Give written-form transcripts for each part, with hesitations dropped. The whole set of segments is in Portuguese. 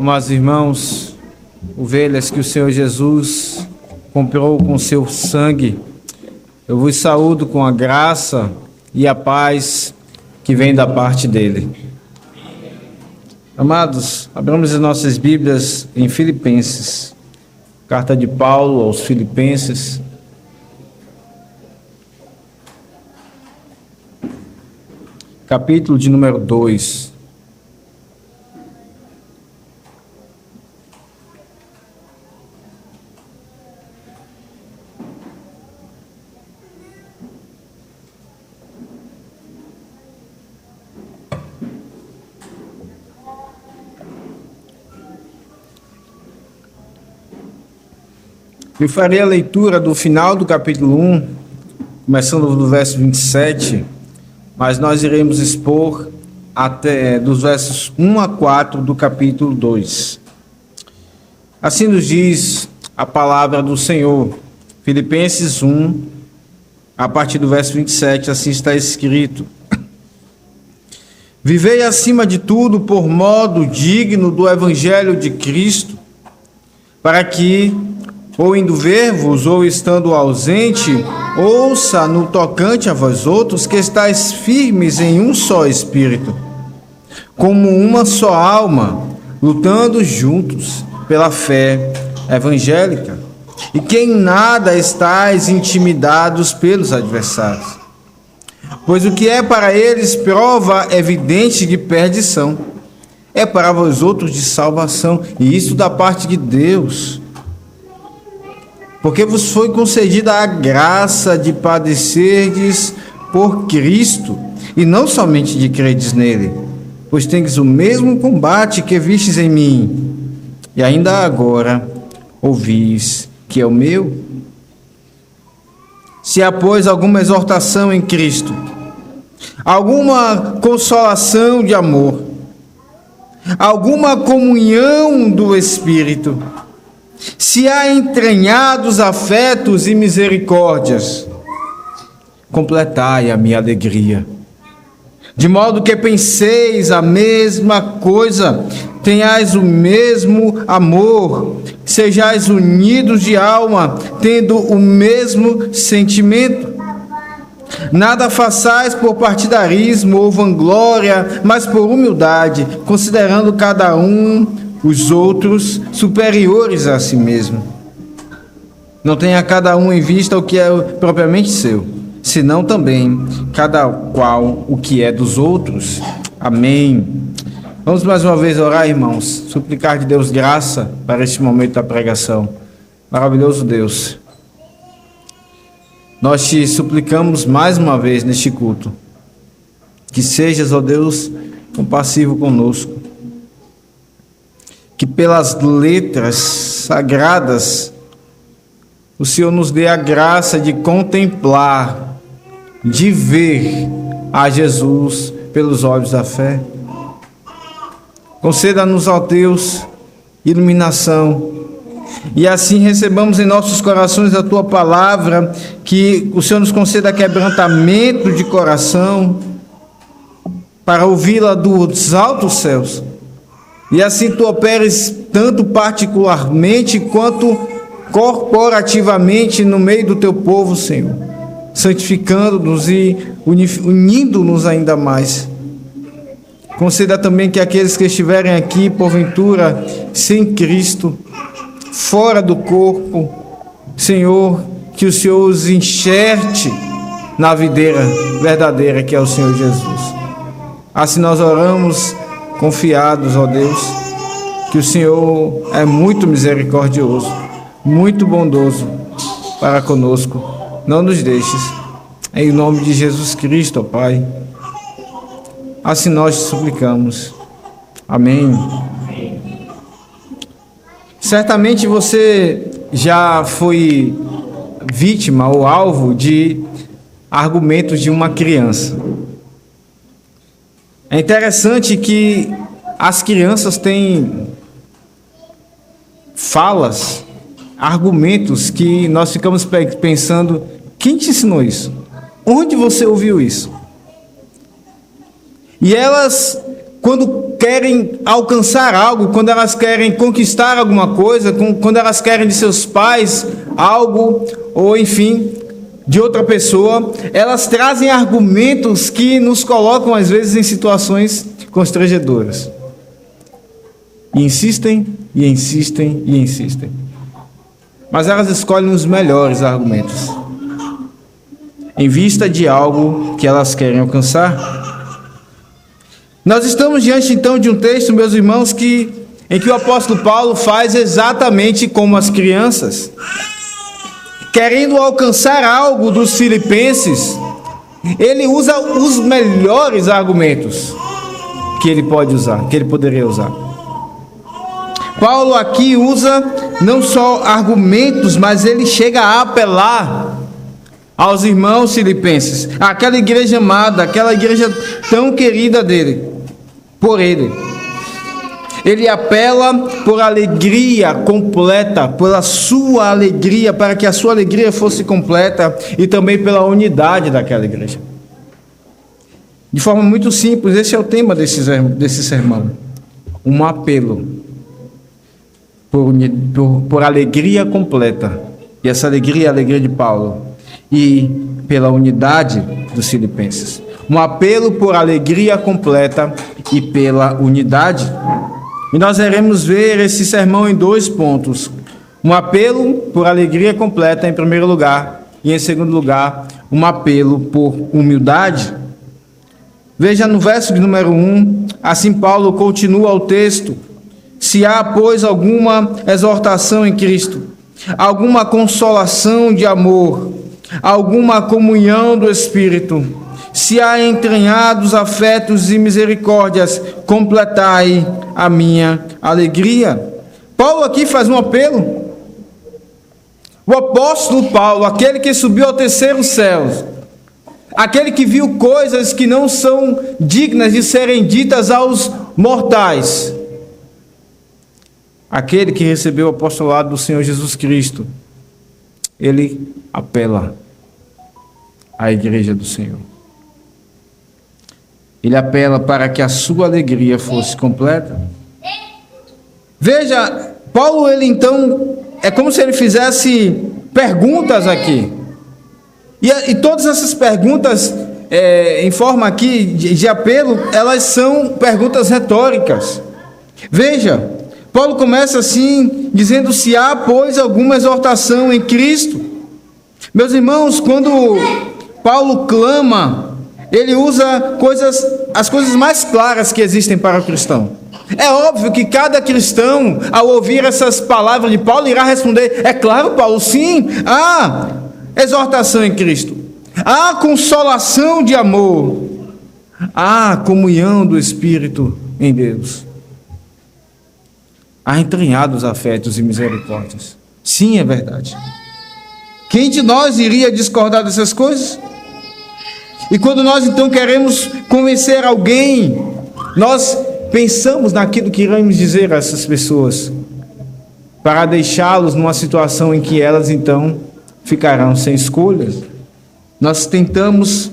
Amados irmãos, ovelhas que o Senhor Jesus comprou com seu sangue, eu vos saúdo com a graça e a paz que vem da parte dele. Amados, abramos as nossas Bíblias em Filipenses, carta de Paulo aos Filipenses, capítulo de número 2. Eu farei a leitura do final do capítulo 1, começando do verso 27, mas nós iremos expor até dos versos 1 a 4 do capítulo 2. Assim nos diz a palavra do Senhor. Filipenses 1, a partir do verso 27, assim está escrito: Vivei acima de tudo por modo digno do evangelho de Cristo, para que, ou indo ver-vos, ou estando ausente, ouça no tocante a vós outros que estáis firmes em um só espírito, como uma só alma, lutando juntos pela fé evangélica, e que em nada estáis intimidados pelos adversários. Pois o que é para eles prova evidente de perdição, é para vós outros de salvação, e isso da parte de Deus. Porque vos foi concedida a graça de padecerdes por Cristo, e não somente de credes nele, pois tendes o mesmo combate que vistes em mim, e ainda agora ouvis que é o meu. Se há, pois, alguma exortação em Cristo, alguma consolação de amor, alguma comunhão do Espírito, se há entranhados afetos e misericórdias, completai a minha alegria, de modo que penseis a mesma coisa, tenhais o mesmo amor, sejais unidos de alma, tendo o mesmo sentimento. Nada façais por partidarismo ou vanglória, mas por humildade, considerando cada um os outros superiores a si mesmo. Não tenha cada um em vista o que é propriamente seu, senão também cada qual o que é dos outros. Amém. Vamos mais uma vez orar, irmãos, suplicar de Deus graça para este momento da pregação. Maravilhoso Deus, nós te suplicamos mais uma vez neste culto, que sejas, ó Deus, compassivo conosco, que pelas letras sagradas o Senhor nos dê a graça de contemplar, de ver a Jesus pelos olhos da fé. Conceda-nos, ó Deus, iluminação, e assim recebamos em nossos corações a Tua palavra, que o Senhor nos conceda quebrantamento de coração, para ouvi-la dos altos céus, e assim Tu operes tanto particularmente quanto corporativamente no meio do Teu povo, Senhor, santificando-nos e unindo-nos ainda mais. Conceda também que aqueles que estiverem aqui, porventura, sem Cristo, fora do corpo, Senhor, que o Senhor os enxerte na videira verdadeira que é o Senhor Jesus. Assim nós oramos confiados, ó Deus, que o Senhor é muito misericordioso, muito bondoso para conosco. Não nos deixes. Em nome de Jesus Cristo, ó Pai. Assim nós te suplicamos. Amém. Certamente você já foi vítima ou alvo de argumentos de uma criança. É interessante que as crianças têm falas, argumentos que nós ficamos pensando: quem te ensinou isso? Onde você ouviu isso? E elas quando querem alcançar algo, quando elas querem conquistar alguma coisa, quando elas querem de seus pais algo, ou enfim, de outra pessoa, elas trazem argumentos que nos colocam às vezes em situações constrangedoras. E insistem, e insistem, e insistem. Mas elas escolhem os melhores argumentos, em vista de algo que elas querem alcançar. Nós estamos diante então de um texto, meus irmãos, em que o apóstolo Paulo faz exatamente como as crianças, querendo alcançar algo dos filipenses, ele usa os melhores argumentos que ele pode usar, que ele poderia usar. Paulo aqui usa não só argumentos, mas ele chega a apelar aos irmãos filipenses, àquela igreja amada, aquela igreja tão querida dele, por ele. Ele apela por alegria completa, pela sua alegria, para que a sua alegria fosse completa, e também pela unidade daquela igreja. De forma muito simples, esse é o tema desse sermão. Um apelo por alegria completa. E essa alegria é a alegria de Paulo. E pela unidade dos filipenses. Um apelo por alegria completa e pela unidade. E nós iremos ver esse sermão em 2 pontos. Um apelo por alegria completa, em primeiro lugar. E em segundo lugar, um apelo por humildade. Veja no verso de número 1, assim Paulo continua o texto. Se há, pois, alguma exortação em Cristo, alguma consolação de amor, alguma comunhão do Espírito, se há entranhados afetos e misericórdias, completai a minha alegria. Paulo aqui faz um apelo. O apóstolo Paulo, aquele que subiu ao terceiro céu, aquele que viu coisas que não são dignas de serem ditas aos mortais, aquele que recebeu o apostolado do Senhor Jesus Cristo, ele apela à igreja do Senhor. Ele apela para que a sua alegria fosse completa. Veja, Paulo, ele então, é como se ele fizesse perguntas aqui. E todas essas perguntas, em forma aqui de apelo, elas são perguntas retóricas. Veja, Paulo começa assim, dizendo: se há, pois, alguma exortação em Cristo. Meus irmãos, quando Paulo clama, ele usa as coisas mais claras que existem para o cristão. É óbvio que cada cristão, ao ouvir essas palavras de Paulo, irá responder: é claro, Paulo, sim, há exortação em Cristo, há consolação de amor, há comunhão do Espírito em Deus, há entranhados afetos e misericórdias. Sim, é verdade. Quem de nós iria discordar dessas coisas? E quando nós então queremos convencer alguém, nós pensamos naquilo que iremos dizer a essas pessoas, para deixá-los numa situação em que elas então ficarão sem escolhas. Nós tentamos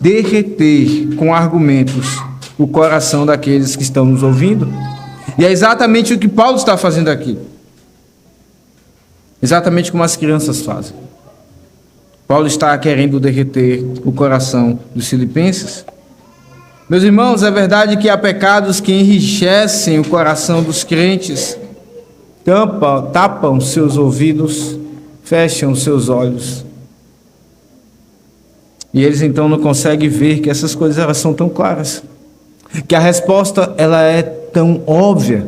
derreter com argumentos o coração daqueles que estão nos ouvindo. E é exatamente o que Paulo está fazendo aqui. Exatamente como as crianças fazem. Paulo está querendo derreter o coração dos filipenses. Meus irmãos, é verdade que há pecados que enrijecem o coração dos crentes, tapam seus ouvidos, fecham seus olhos. E eles então não conseguem ver que essas coisas elas são tão claras, que a resposta ela é tão óbvia.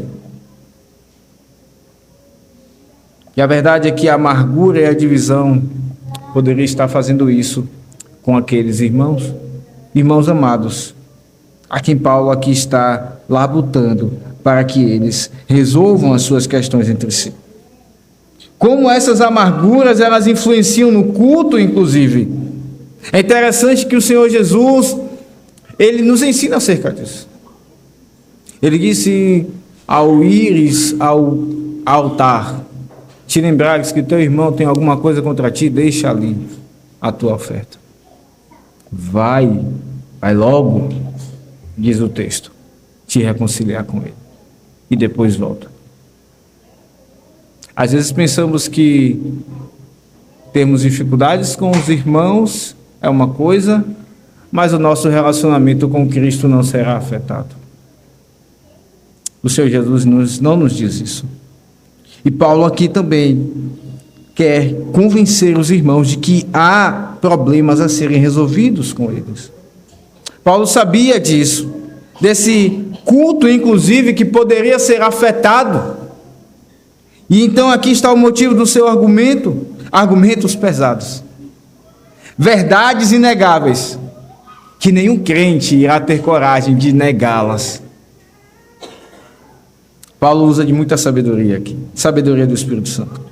E a verdade é que a amargura e a divisão poderia estar fazendo isso com aqueles irmãos amados, a quem Paulo aqui está labutando para que eles resolvam as suas questões entre si. Como essas amarguras elas influenciam no culto, inclusive. É interessante que o Senhor Jesus, ele nos ensina acerca disso. Ele disse: ao ires ao altar, te lembrares que teu irmão tem alguma coisa contra ti, deixa ali a tua oferta. Vai logo, diz o texto. te reconciliar com Ele. E depois volta. Às vezes pensamos que temos dificuldades com os irmãos, é uma coisa, mas o nosso relacionamento com Cristo não será afetado. O Senhor Jesus não nos diz isso. E Paulo aqui também quer convencer os irmãos de que há problemas a serem resolvidos com eles. Paulo sabia disso, desse culto, inclusive, que poderia ser afetado. E então aqui está o motivo do seu argumento, argumentos pesados, verdades inegáveis, que nenhum crente irá ter coragem de negá-las. Paulo usa de muita sabedoria aqui, sabedoria do Espírito Santo.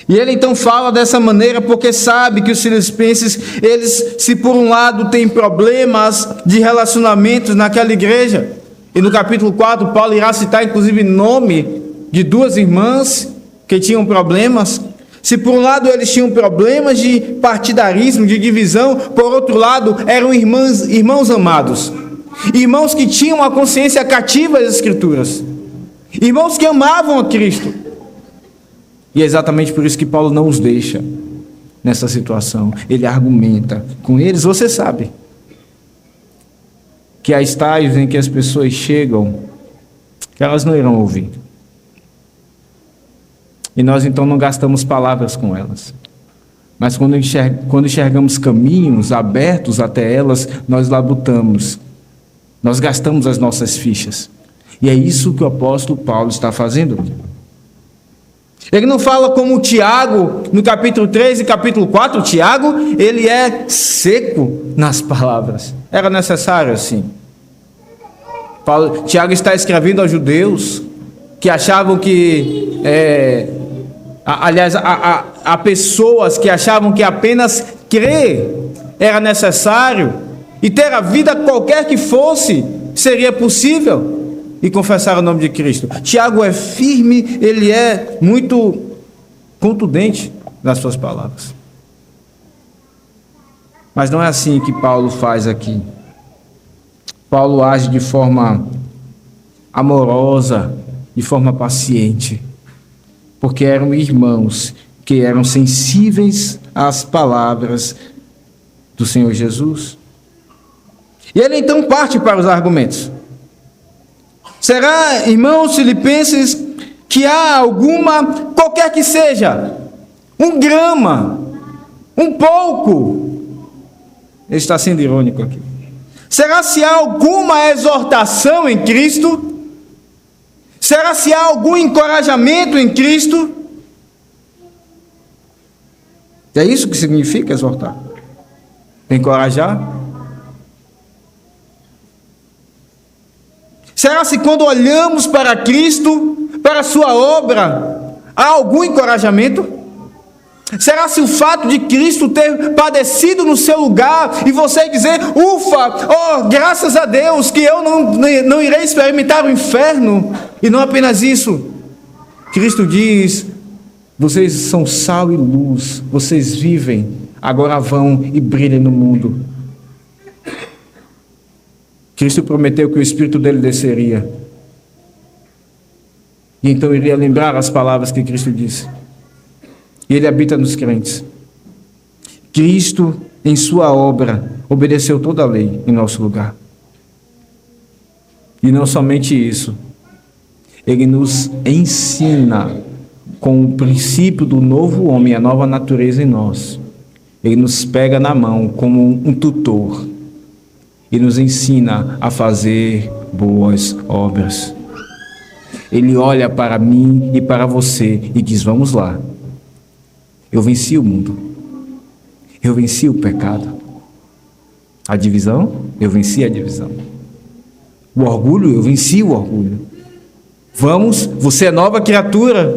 E ele então fala dessa maneira porque sabe que os filipenses, eles, se por um lado têm problemas de relacionamentos naquela igreja, e no capítulo 4 Paulo irá citar inclusive nome de duas irmãs que tinham problemas. Se por um lado eles tinham problemas de partidarismo, de divisão, por outro lado eram irmãos amados, irmãos que tinham a consciência cativa das Escrituras, irmãos que amavam a Cristo. E é exatamente por isso que Paulo não os deixa nessa situação. Ele argumenta com eles. Você sabe que há estágios em que as pessoas chegam que elas não irão ouvir. E nós então não gastamos palavras com elas. Mas quando enxergamos caminhos abertos até elas, nós labutamos. Nós gastamos as nossas fichas. E é isso que o apóstolo Paulo está fazendo. Ele não fala como Tiago, no capítulo 3 e capítulo 4, Tiago, ele é seco nas palavras. Era necessário assim. Tiago está escrevendo aos judeus que achavam que... há pessoas que achavam que apenas crer era necessário e ter a vida qualquer que fosse seria possível e confessar o nome de Cristo. Tiago é firme, ele é muito contundente nas suas palavras. Mas não é assim que Paulo faz aqui. Paulo age de forma amorosa, de forma paciente, porque eram irmãos que eram sensíveis às palavras do Senhor Jesus. E ele então parte para os argumentos. Será, irmãos filipenses, que há alguma, qualquer que seja, um grama, um pouco, ele está sendo irônico aqui. Será se há alguma exortação em Cristo? Será se há algum encorajamento em Cristo? É isso que significa exortar? Encorajar? Será se quando olhamos para Cristo, para a sua obra, há algum encorajamento? Será se o fato de Cristo ter padecido no seu lugar e você dizer, ufa, oh, graças a Deus que eu não irei experimentar o inferno? E não apenas isso, Cristo diz, vocês são sal e luz, vocês vivem, agora vão e brilhem no mundo. Cristo prometeu que o Espírito dele desceria. E então iria lembrar as palavras que Cristo disse. E ele habita nos crentes. Cristo, em sua obra, obedeceu toda a lei em nosso lugar. E não somente isso. Ele nos ensina com o princípio do novo homem, a nova natureza em nós. Ele nos pega na mão como um tutor e nos ensina a fazer boas obras. Ele olha para mim e para você e diz, vamos lá. Eu venci o mundo. Eu venci o pecado. A divisão, eu venci a divisão. O orgulho, eu venci o orgulho. Vamos, você é nova criatura.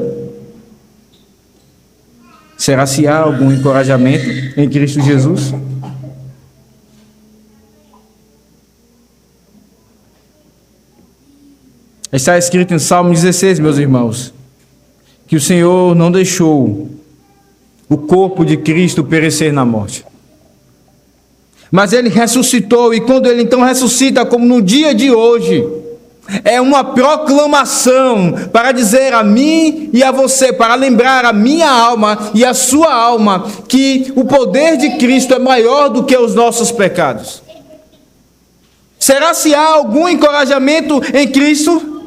Será se há algum encorajamento em Cristo Jesus? Está escrito em Salmo 16, meus irmãos, que o Senhor não deixou o corpo de Cristo perecer na morte. Mas Ele ressuscitou, e quando Ele então ressuscita, como no dia de hoje, É uma proclamação para dizer a mim e a você, para lembrar a minha alma e a sua alma que o poder de Cristo é maior do que os nossos pecados. Será se há algum encorajamento em Cristo?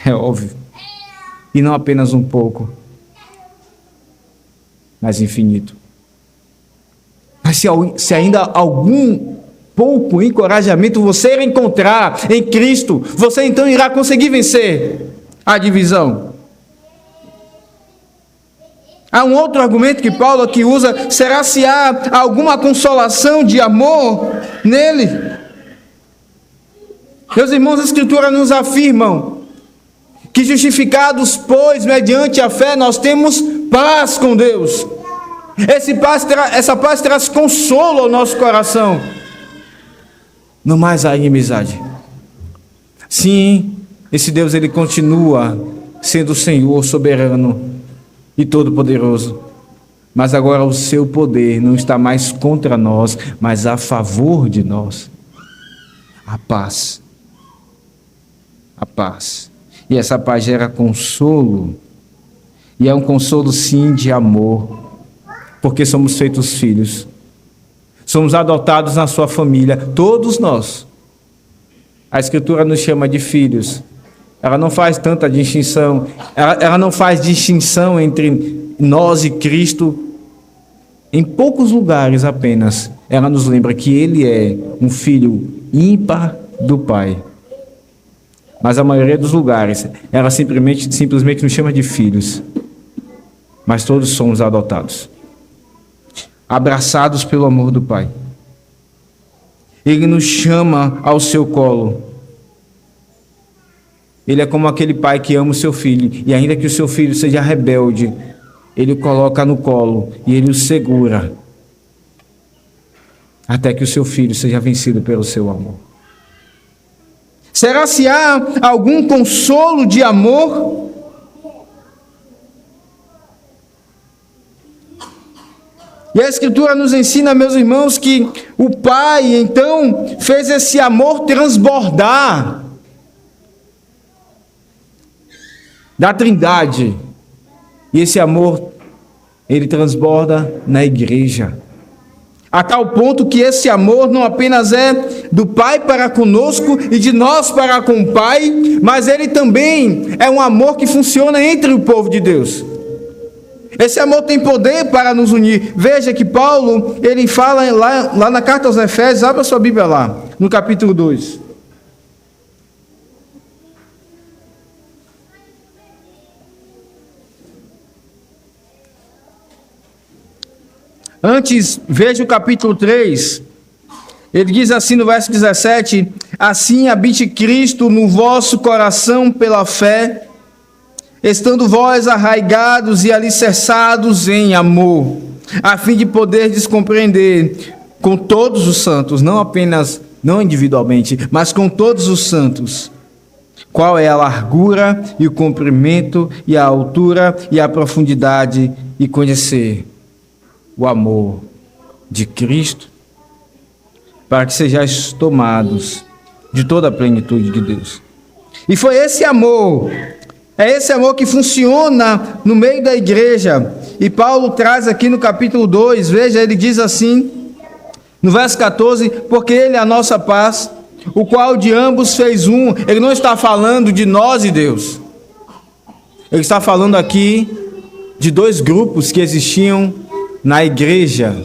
É óbvio. E não apenas um pouco, mas infinito. Mas se ainda algum pouco encorajamento você encontrar em Cristo, você então irá conseguir vencer a divisão. Há um outro argumento que Paulo aqui usa: será se há alguma consolação de amor nele? Meus irmãos, a Escritura nos afirmam que justificados, pois, mediante a fé, nós temos paz com Deus. Essa paz traz consolo ao nosso coração. Não mais há inimizade. Sim, esse Deus, ele continua sendo o Senhor soberano e todo-poderoso. Mas agora o seu poder não está mais contra nós, mas a favor de nós. A paz. A paz. E essa paz gera consolo. E é um consolo, sim, de amor. Porque somos feitos filhos. Somos adotados na sua família, todos nós. A Escritura nos chama de filhos. Ela não faz tanta distinção. Ela não faz distinção entre nós e Cristo. Em poucos lugares apenas, ela nos lembra que Ele é um filho ímpar do Pai. Mas a maioria dos lugares, ela simplesmente nos chama de filhos. Mas todos somos adotados. Abraçados pelo amor do Pai. Ele nos chama ao seu colo. Ele é como aquele pai que ama o seu filho, e ainda que o seu filho seja rebelde, ele o coloca no colo e ele o segura, até que o seu filho seja vencido pelo seu amor. Será se há algum consolo de amor? E a Escritura nos ensina, meus irmãos, que o Pai, então, fez esse amor transbordar da Trindade. E esse amor, ele transborda na igreja. A tal ponto que esse amor não apenas é do Pai para conosco e de nós para com o Pai, mas ele também é um amor que funciona entre o povo de Deus. Esse amor tem poder para nos unir. Veja que Paulo, ele fala lá na carta aos Efésios, abra sua Bíblia lá, no capítulo 2. Antes, veja o capítulo 3. Ele diz assim no verso 17: assim habite Cristo no vosso coração pela fé, estando vós arraigados e alicerçados em amor, a fim de poderdes compreender com todos os santos, não individualmente, mas com todos os santos, qual é a largura e o comprimento e a altura e a profundidade, e conhecer o amor de Cristo, para que sejais tomados de toda a plenitude de Deus. E foi esse amor, é esse amor que funciona no meio da igreja. E Paulo traz aqui no capítulo 2, veja, ele diz assim, no verso 14: porque ele é a nossa paz, o qual de ambos fez um. Ele não está falando de nós e Deus. Ele está falando aqui de dois grupos que existiam na igreja.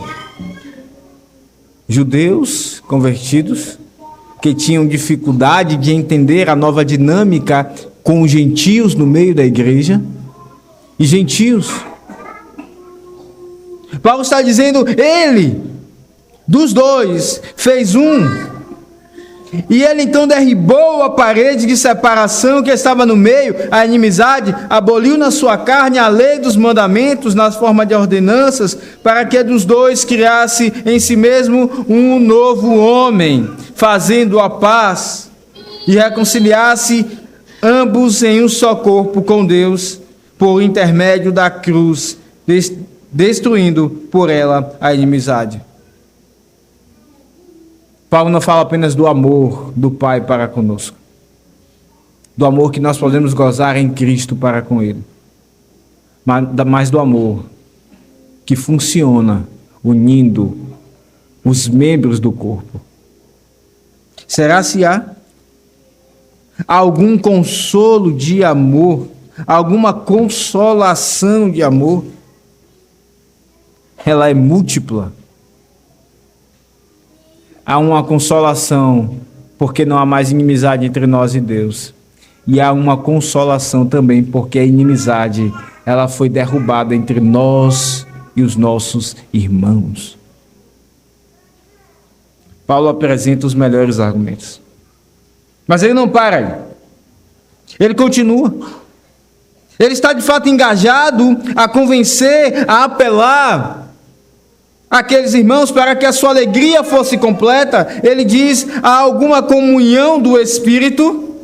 Judeus convertidos, que tinham dificuldade de entender a nova dinâmica com os gentios no meio da igreja, e gentios. Paulo está dizendo, ele, dos dois, fez um. E ele então derribou a parede de separação que estava no meio, a inimizade, aboliu na sua carne a lei dos mandamentos, na forma de ordenanças, para que dos dois criasse em si mesmo um novo homem, fazendo a paz, e reconciliasse ambos em um só corpo com Deus, por intermédio da cruz, destruindo por ela a inimizade. Paulo não fala apenas do amor do Pai para conosco, do amor que nós podemos gozar em Cristo para com Ele, mas do amor que funciona unindo os membros do corpo. Será se há algum consolo de amor, alguma consolação de amor? Ela é múltipla. Há uma consolação porque não há mais inimizade entre nós e Deus. E há uma consolação também porque a inimizade, ela foi derrubada entre nós e os nossos irmãos. Paulo apresenta os melhores argumentos. Mas ele não para aí. Ele continua. Ele está de fato engajado a convencer, a apelar aqueles irmãos para que a sua alegria fosse completa. Ele diz: há alguma comunhão do Espírito?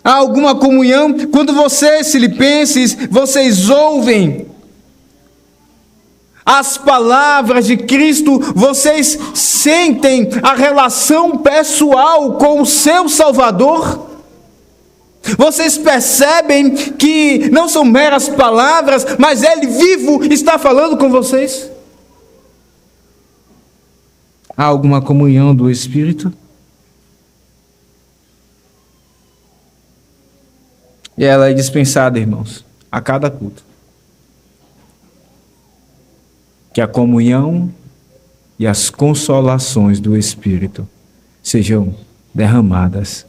Há alguma comunhão? Quando vocês, filipenses, vocês ouvem as palavras de Cristo, vocês sentem a relação pessoal com o seu Salvador? Vocês percebem que não são meras palavras, mas Ele vivo está falando com vocês? Há alguma comunhão do Espírito? E ela é dispensada, irmãos, a cada culto. Que a comunhão e as consolações do Espírito sejam derramadas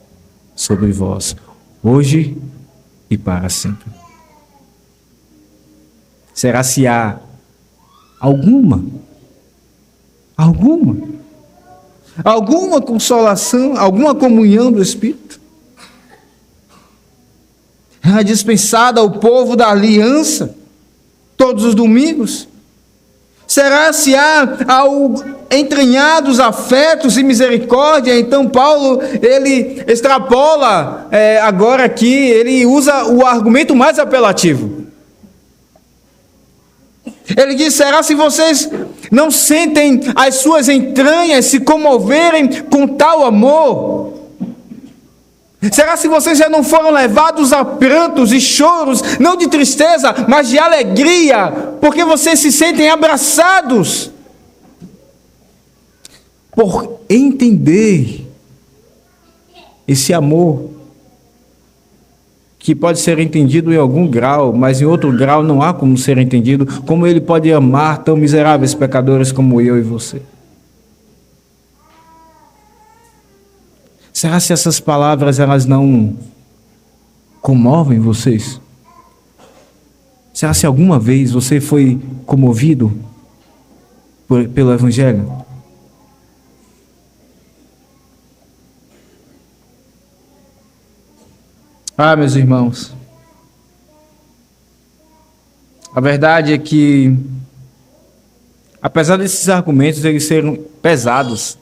sobre vós, hoje e para sempre. Será se há alguma consolação, alguma comunhão do Espírito? É dispensada ao povo da aliança, todos os domingos? Será se há entranhados afetos e misericórdia? Então Paulo, ele extrapola agora aqui, ele usa o argumento mais apelativo. Ele diz: será se vocês não sentem as suas entranhas se comoverem com tal amor? Será se vocês já não foram levados a prantos e choros, não de tristeza, mas de alegria, porque vocês se sentem abraçados? Por entender esse amor, que pode ser entendido em algum grau, mas em outro grau não há como ser entendido, como Ele pode amar tão miseráveis pecadores como eu e você? Será se essas palavras elas não comovem vocês? Será se alguma vez você foi comovido pelo Evangelho? Ah, meus irmãos, a verdade é que, apesar desses argumentos eles serem pesados,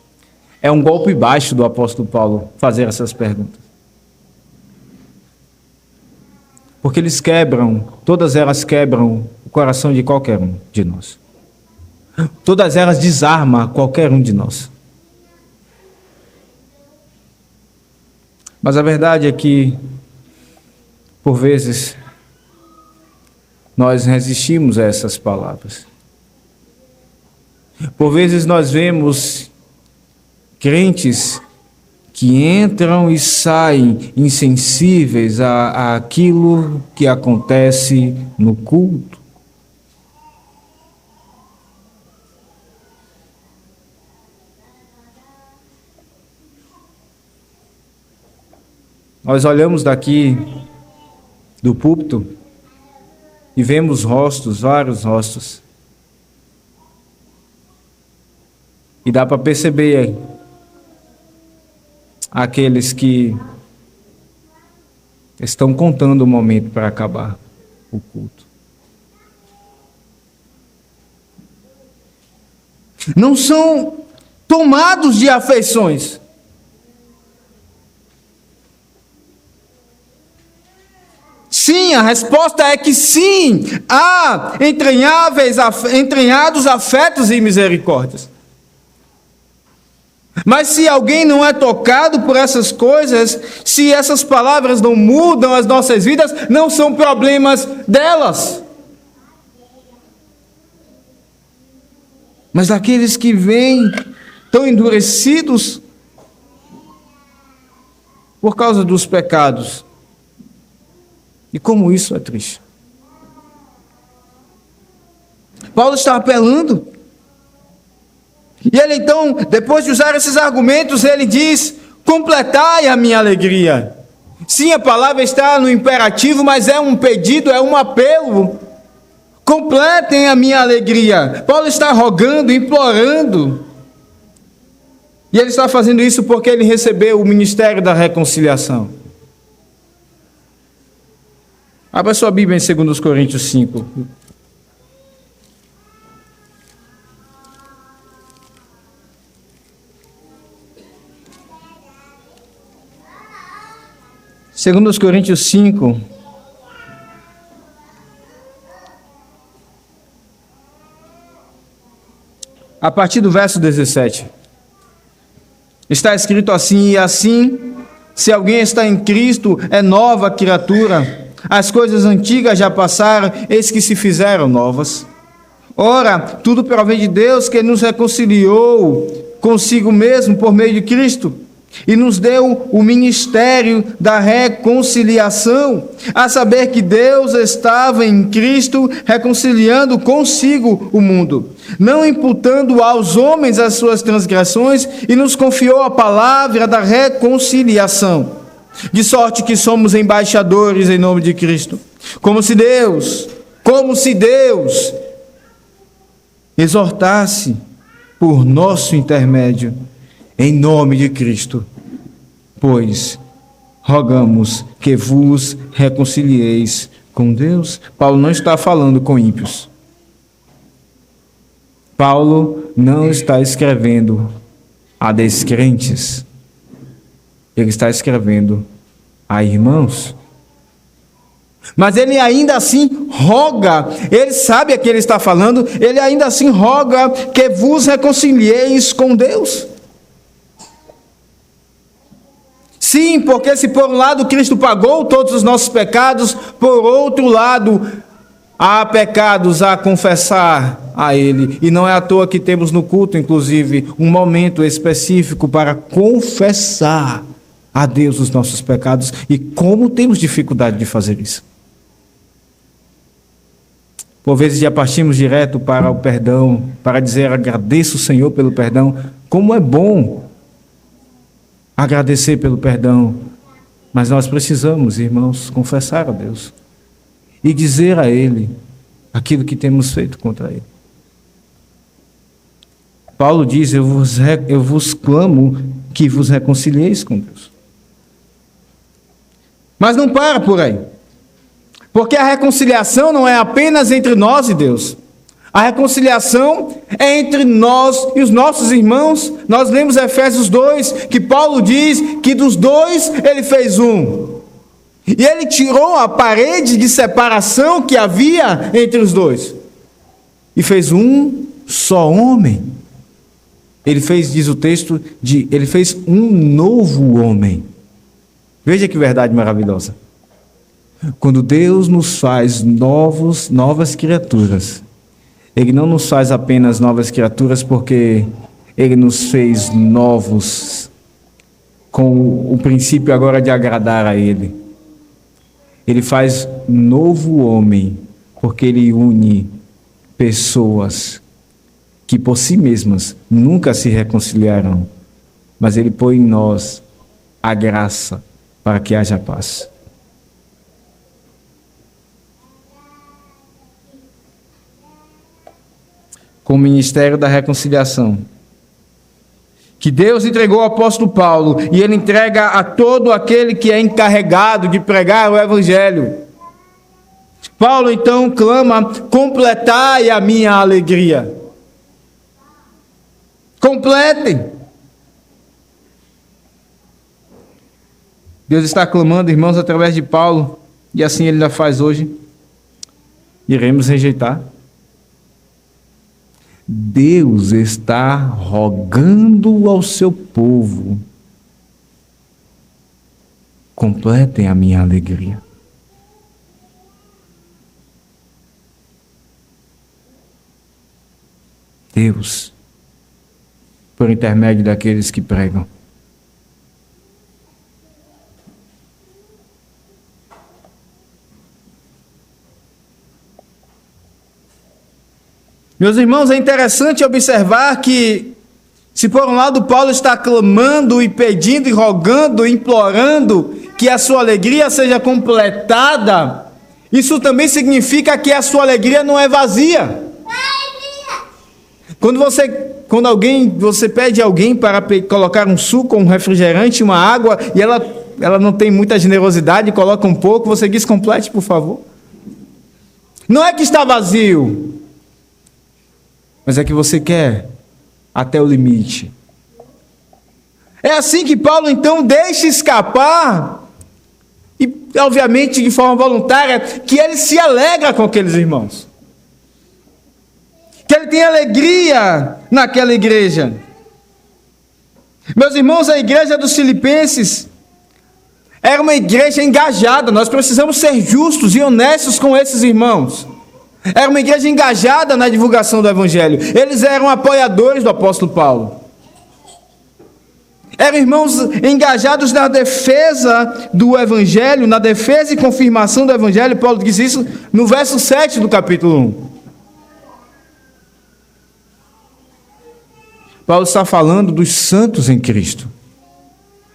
é um golpe baixo do apóstolo Paulo fazer essas perguntas. Porque todas elas quebram o coração de qualquer um de nós. Todas elas desarmam qualquer um de nós. Mas a verdade é que, por vezes, nós resistimos a essas palavras. Por vezes nós vemos crentes que entram e saem insensíveis àquilo que acontece no culto. Nós olhamos daqui do púlpito e vemos rostos, vários rostos. E dá para perceber aqueles que estão contando o momento para acabar o culto. Não são tomados de afeições. Sim, a resposta é que sim, há entranhados afetos e misericórdias. Mas se alguém não é tocado por essas coisas, se essas palavras não mudam as nossas vidas, não são problemas delas. Mas aqueles que vêm tão endurecidos por causa dos pecados. E como isso é triste. Paulo está apelando. E ele então, depois de usar esses argumentos, ele diz: completai a minha alegria. Sim, a palavra está no imperativo, mas é um pedido, é um apelo. Completem a minha alegria. Paulo está rogando, implorando. E ele está fazendo isso porque ele recebeu o ministério da reconciliação. Abra sua Bíblia em 2 Coríntios 5. Segundo Coríntios 5, a partir do verso 17, está escrito assim: e assim, se alguém está em Cristo, é nova criatura, as coisas antigas já passaram, eis que se fizeram novas. Ora, tudo provém de Deus, que nos reconciliou consigo mesmo por meio de Cristo, e nos deu o ministério da reconciliação, a saber que Deus estava em Cristo reconciliando consigo o mundo, não imputando aos homens as suas transgressões, e nos confiou a palavra da reconciliação, de sorte que somos embaixadores em nome de Cristo, como se Deus exortasse por nosso intermédio, em nome de Cristo, pois rogamos que vos reconcilieis com Deus. Paulo não está falando com ímpios. Paulo não está escrevendo a descrentes. Ele está escrevendo a irmãos. Mas ele ainda assim roga, ele sabe a que ele está falando, ele ainda assim roga que vos reconcilieis com Deus. Sim, porque se por um lado Cristo pagou todos os nossos pecados, por outro lado há pecados a confessar a Ele. E não é à toa que temos no culto, inclusive, um momento específico para confessar a Deus os nossos pecados. E como temos dificuldade de fazer isso. Por vezes já partimos direto para o perdão, para dizer agradeço o Senhor pelo perdão. Como é bom agradecer pelo perdão, mas nós precisamos, irmãos, confessar a Deus e dizer a Ele aquilo que temos feito contra Ele. Paulo diz: eu vos clamo que vos reconcilieis com Deus. Mas não para por aí, porque a reconciliação não é apenas entre nós e Deus. A reconciliação é entre nós e os nossos irmãos. Nós lemos Efésios 2, que Paulo diz que dos dois ele fez um. E ele tirou a parede de separação que havia entre os dois. E fez um só homem. Ele fez, diz o texto, ele fez um novo homem. Veja que verdade maravilhosa. Quando Deus nos faz novas criaturas, Ele não nos faz apenas novas criaturas porque Ele nos fez novos com o princípio agora de agradar a Ele. Ele faz novo homem porque Ele une pessoas que por si mesmas nunca se reconciliarão, mas Ele põe em nós a graça para que haja paz. Com o ministério da reconciliação, que Deus entregou ao apóstolo Paulo, e ele entrega a todo aquele que é encarregado de pregar o evangelho. Paulo então clama: completai a minha alegria. Completem. Deus está clamando, irmãos, através de Paulo, e assim ele ainda faz hoje, iremos rejeitar? Deus está rogando ao seu povo: completem a minha alegria. Deus, por intermédio daqueles que pregam. Meus irmãos, é interessante observar que, se por um lado Paulo está clamando e pedindo e rogando, implorando que a sua alegria seja completada, isso também significa que a sua alegria não é vazia. Quando você pede a alguém para colocar um suco, um refrigerante, uma água, e ela não tem muita generosidade, coloca um pouco, você diz: complete, por favor. Não é que está vazio, mas é que você quer até o limite. É assim que Paulo então deixa escapar, e obviamente de forma voluntária, que ele se alegra com aqueles irmãos, que ele tem alegria naquela igreja. Meus irmãos, a igreja dos Filipenses era uma igreja engajada. Nós precisamos ser justos e honestos com esses irmãos. Era uma igreja engajada na divulgação do Evangelho. Eles eram apoiadores do apóstolo Paulo. Eram irmãos engajados na defesa do Evangelho, na defesa e confirmação do Evangelho. Paulo diz isso no verso 7 do capítulo 1. Paulo está falando dos santos em Cristo.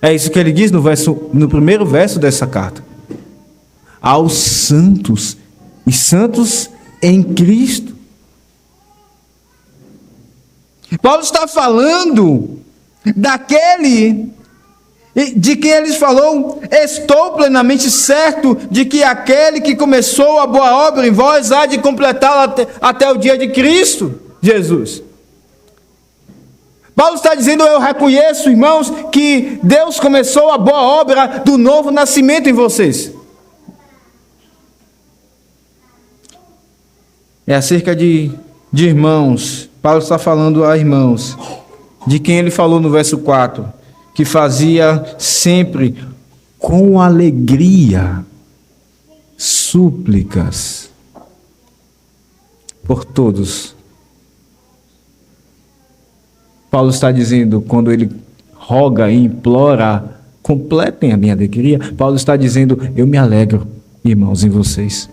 É isso que ele diz no primeiro verso dessa carta. Aos santos, e santos em Cristo. Paulo está falando daquele de quem ele falou: estou plenamente certo de que aquele que começou a boa obra em vós há de completá-la até o dia de Cristo Jesus. Paulo está dizendo: eu reconheço, irmãos, que Deus começou a boa obra do novo nascimento em vocês. É acerca de irmãos. Paulo está falando a irmãos, de quem ele falou no verso 4, que fazia sempre com alegria súplicas por todos. Paulo está dizendo, quando ele roga e implora: completem a minha alegria. Paulo está dizendo: eu me alegro, irmãos, em vocês.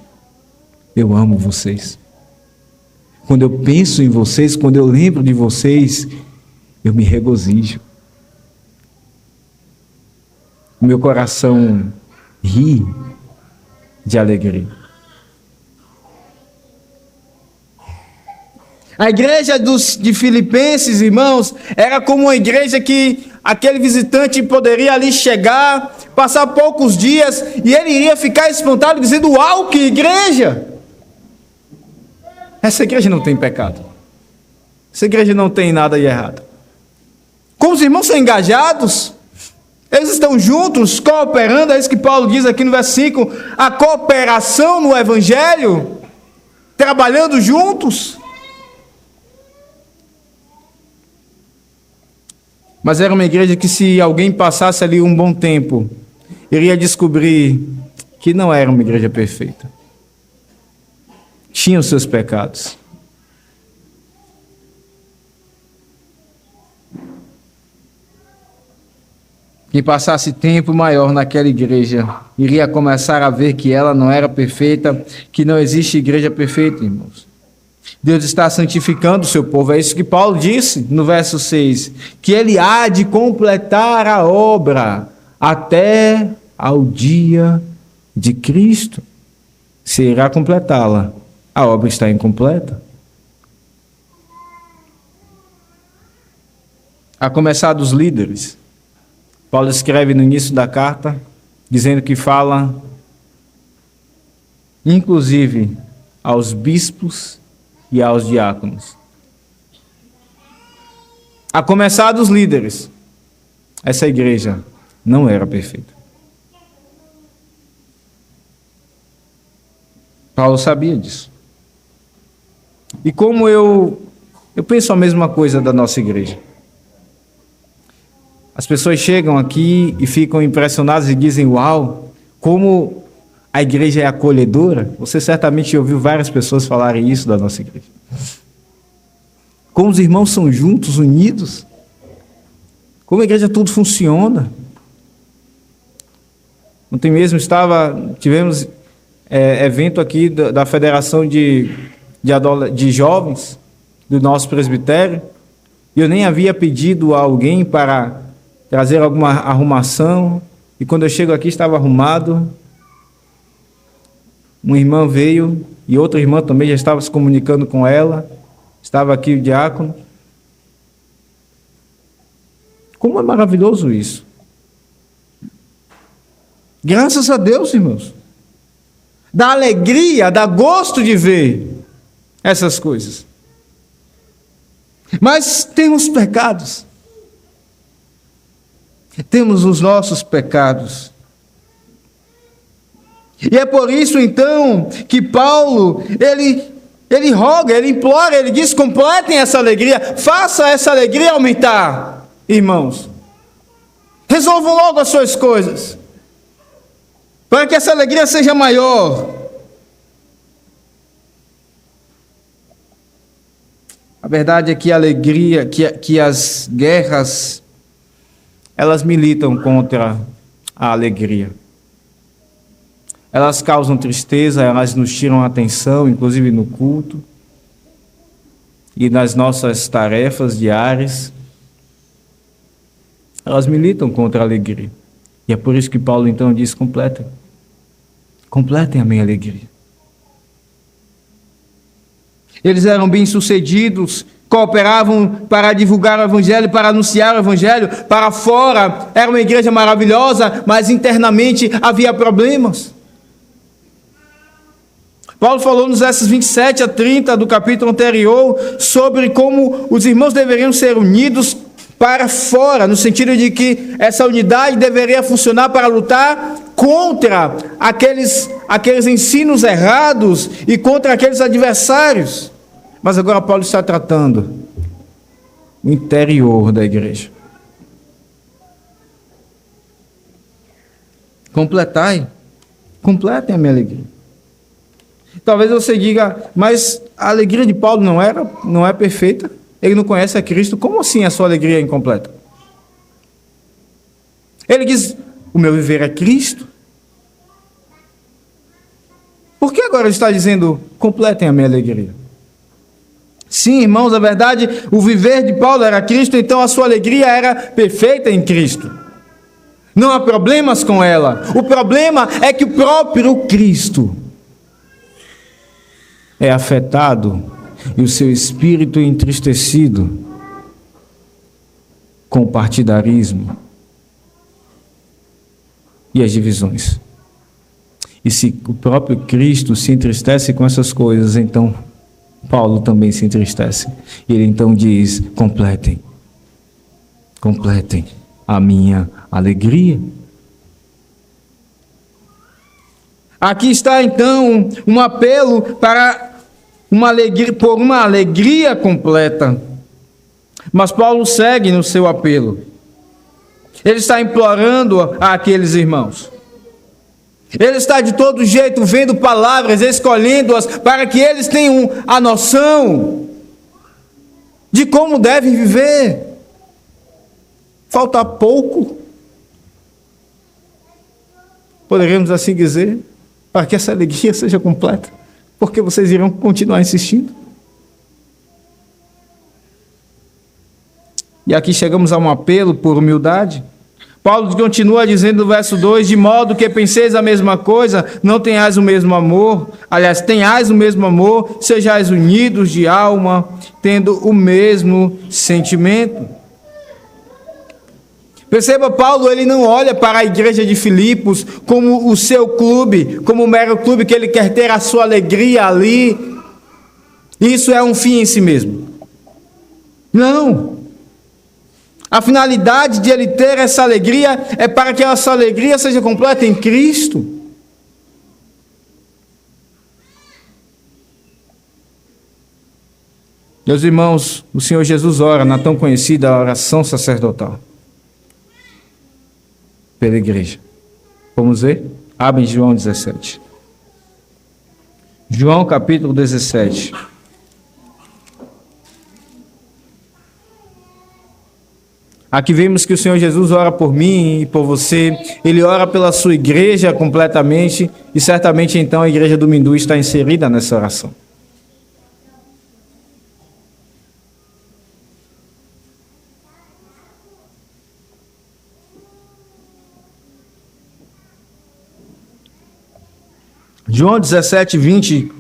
Eu amo vocês. Quando eu penso em vocês, quando eu lembro de vocês, eu me regozijo. O meu coração ri de alegria. A igreja de Filipenses, irmãos, era como uma igreja que aquele visitante poderia ali chegar, passar poucos dias, e ele iria ficar espantado, dizendo: uau, que igreja! Essa igreja não tem pecado. Essa igreja não tem nada de errado. Como os irmãos são engajados, eles estão juntos, cooperando. É isso que Paulo diz aqui no verso 5, a cooperação no Evangelho, trabalhando juntos. Mas era uma igreja que, se alguém passasse ali um bom tempo, iria descobrir que não era uma igreja perfeita. Tinha os seus pecados. Quem passasse tempo maior naquela igreja iria começar a ver que ela não era perfeita, que não existe igreja perfeita, irmãos. Deus está santificando o seu povo. É isso que Paulo disse no verso 6, que ele há de completar a obra até ao dia de Cristo. Se irá completá-la, a obra está incompleta. A começar dos líderes. Paulo escreve no início da carta, dizendo que fala, inclusive, aos bispos e aos diáconos. A começar dos líderes. Essa igreja não era perfeita. Paulo sabia disso. E como eu penso a mesma coisa da nossa igreja. As pessoas chegam aqui e ficam impressionadas e dizem: uau, como a igreja é acolhedora. Você certamente ouviu várias pessoas falarem isso da nossa igreja. Como os irmãos são juntos, unidos. Como a igreja tudo funciona. Ontem mesmo tivemos evento aqui da Federação de Jovens do nosso presbitério, e eu nem havia pedido a alguém para trazer alguma arrumação, e quando eu chego aqui estava arrumado. Uma irmã veio, e outra irmã também já estava se comunicando com ela, estava aqui o diácono. Como é maravilhoso isso! Graças a Deus, irmãos. Dá alegria, dá gosto de ver essas coisas. Mas temos pecados. Temos os nossos pecados. E é por isso, então, que Paulo, ele roga, ele implora, ele diz: completem essa alegria, faça essa alegria aumentar, irmãos. Resolvam logo as suas coisas, para que essa alegria seja maior. A verdade é que a alegria, que as guerras, elas militam contra a alegria. Elas causam tristeza, elas nos tiram a atenção, inclusive no culto e nas nossas tarefas diárias. Elas militam contra a alegria. E é por isso que Paulo então diz: completem a minha alegria. Eles eram bem-sucedidos, cooperavam para divulgar o Evangelho, para anunciar o Evangelho para fora. Era uma igreja maravilhosa, mas internamente havia problemas. Paulo falou nos versos 27 a 30 do capítulo anterior sobre como os irmãos deveriam ser unidos para fora, no sentido de que essa unidade deveria funcionar para lutar contra aqueles ensinos errados e contra aqueles adversários. Mas agora Paulo está tratando o interior da igreja. Completem a minha alegria. Talvez você diga: mas a alegria de Paulo não é perfeita? Ele não conhece a Cristo? Como assim a sua alegria é incompleta? Ele diz: o meu viver é Cristo. Por que agora ele está dizendo: completem a minha alegria? Sim, irmãos, a verdade, o viver de Paulo era Cristo, então a sua alegria era perfeita em Cristo. Não há problemas com ela. O problema é que o próprio Cristo é afetado e o seu espírito entristecido com o partidarismo e as divisões. E se o próprio Cristo se entristece com essas coisas, então Paulo também se entristece. E ele então diz: completem a minha alegria. Aqui está então um apelo por uma alegria completa. Mas Paulo segue no seu apelo. Ele está implorando àqueles irmãos. Ele está de todo jeito vendo palavras, escolhendo-as para que eles tenham a noção de como devem viver. Falta pouco, poderíamos assim dizer, para que essa alegria seja completa, porque vocês irão continuar insistindo. E aqui chegamos a um apelo por humildade. Paulo continua dizendo no verso 2: de modo que penseis a mesma coisa, não tenhais o mesmo amor, aliás, tenhais o mesmo amor, sejais unidos de alma, tendo o mesmo sentimento. Perceba, Paulo, ele não olha para a igreja de Filipos como o seu clube, como um mero clube que ele quer ter a sua alegria ali. Isso é um fim em si mesmo. Não. A finalidade de ele ter essa alegria é para que essa alegria seja completa em Cristo. Meus irmãos, o Senhor Jesus ora na tão conhecida oração sacerdotal pela igreja. Vamos ver? Abre João 17. João capítulo 17. Aqui vemos que o Senhor Jesus ora por mim e por você. Ele ora pela sua igreja completamente. E certamente então a igreja do Mindu está inserida nessa oração. João 17, 20.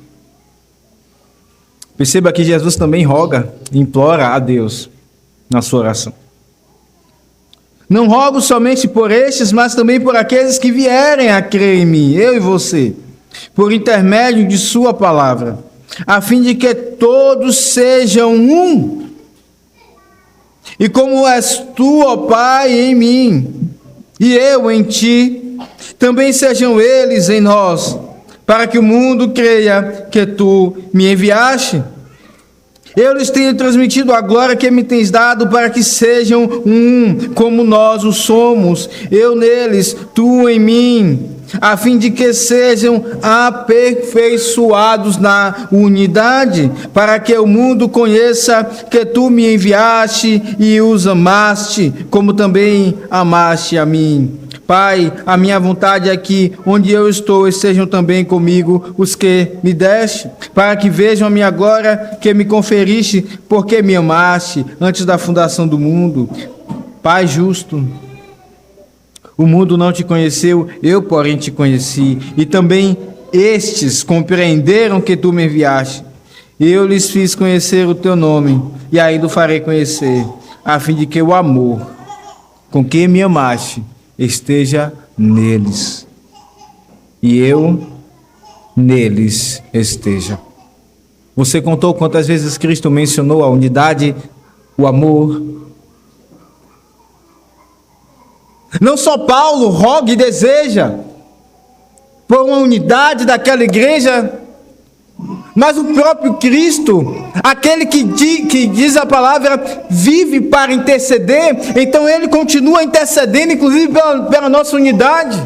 Perceba que Jesus também roga, implora a Deus na sua oração. Não rogo somente por estes, mas também por aqueles que vierem a crer em mim, eu e você, por intermédio de sua palavra, a fim de que todos sejam um. E como és tu, ó Pai, em mim, e eu em ti, também sejam eles em nós, para que o mundo creia que tu me enviaste. Eu lhes tenho transmitido a glória que me tens dado, para que sejam um, como nós o somos, eu neles, tu em mim, a fim de que sejam aperfeiçoados na unidade, para que o mundo conheça que tu me enviaste e os amaste, como também amaste a mim. Pai, a minha vontade é que, onde eu estou, estejam também comigo os que me deste, para que vejam a minha glória que me conferiste, porque me amaste antes da fundação do mundo. Pai justo, o mundo não te conheceu, eu, porém, te conheci, e também estes compreenderam que tu me enviaste. Eu lhes fiz conhecer o teu nome, e ainda o farei conhecer, a fim de que o amor com que me amaste esteja neles, e eu neles esteja. Você contou quantas vezes Cristo mencionou a unidade, o amor? Não só Paulo roga e deseja por uma unidade daquela igreja, mas o próprio Cristo, aquele que diz a palavra, vive para interceder, então ele continua intercedendo, inclusive pela nossa unidade,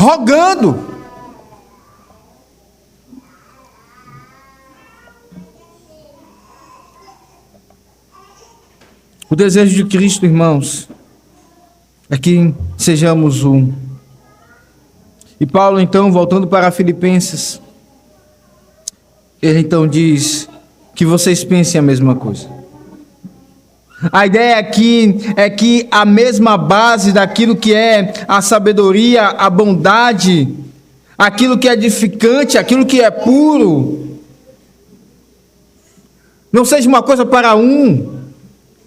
rogando. O desejo de Cristo, irmãos, é que sejamos um. E Paulo, então, voltando para Filipenses, ele então diz que vocês pensem a mesma coisa. A ideia aqui é que a mesma base daquilo que é a sabedoria, a bondade, aquilo que é edificante, aquilo que é puro, não seja uma coisa para um